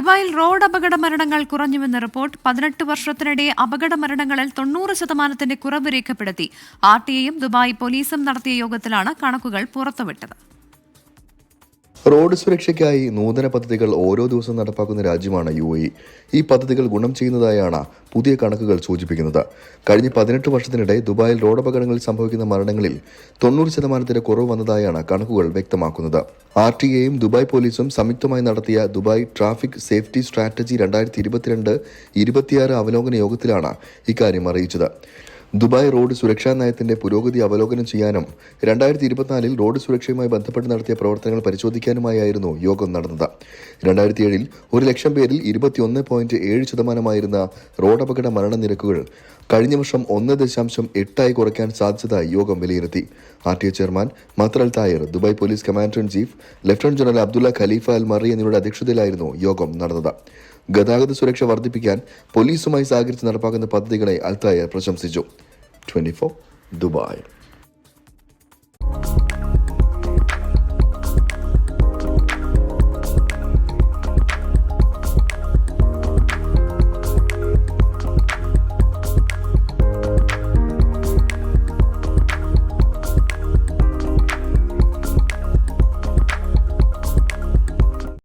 ദുബായിൽ റോഡ് അപകട മരണങ്ങൾ കുറഞ്ഞുവെന്ന് റിപ്പോർട്ട്. 18 വർഷത്തിനിടെ അപകട മരണങ്ങളിൽ 90% കുറവ് രേഖപ്പെടുത്തി. RTA-യും ദുബായ് പോലീസും നടത്തിയ യോഗത്തിലാണ് കണക്കുകൾ പുറത്തുവിട്ടത്. റോഡ് സുരക്ഷയ്ക്കായി നൂതന പദ്ധതികൾ ഓരോ ദിവസവും നടപ്പാക്കുന്ന രാജ്യമാണ് UAE. ഈ പദ്ധതികൾ ഗുണം ചെയ്യുന്നതായാണ് പുതിയ കണക്കുകൾ സൂചിപ്പിക്കുന്നത്. കഴിഞ്ഞ 18 വർഷത്തിനിടെ ദുബായിൽ റോഡ് അപകടങ്ങളിൽ സംഭവിക്കുന്ന മരണങ്ങളിൽ 90% കുറവ് വന്നതായാണ് കണക്കുകൾ വ്യക്തമാക്കുന്നത്. RTA-യും ദുബായ് പോലീസും സംയുക്തമായി നടത്തിയ ദുബായ് ട്രാഫിക് സേഫ്റ്റി സ്ട്രാറ്റജി 2022-26 അവലോകന യോഗത്തിലാണ് ഇക്കാര്യം അറിയിച്ചത്. ദുബായ് റോഡ് സുരക്ഷാ നയത്തിന്റെ പുരോഗതി അവലോകനം ചെയ്യാനും 2024 റോഡ് സുരക്ഷയുമായി ബന്ധപ്പെട്ട് നടത്തിയ പ്രവർത്തനങ്ങൾ പരിശോധിക്കാനുമായിരുന്നു യോഗം നടന്നത്. 2007 1 ലക്ഷം പേരിൽ 21.7% റോഡ് അപകട മരണനിരക്കുകൾ കഴിഞ്ഞ വർഷം 1.8 കുറയ്ക്കാൻ സാധിച്ചതായി യോഗം വിലയിരുത്തി. RTA chairman Mattar Al Tayer, Dubai police commander in chief lieutenant general Abdullah Khalifa Al Marri എന്നിവരുടെ അധ്യക്ഷതയിലായിരുന്നു യോഗം നടന്നത്. ഗതാഗത സുരക്ഷ വർദ്ധിപ്പിക്കാൻ പോലീസുമായി സഹകരിച്ച് നടപ്പാക്കുന്ന പദ്ധതികളെ അൽ തായർ പ്രശംസിച്ചു. 24 ദുബായ്.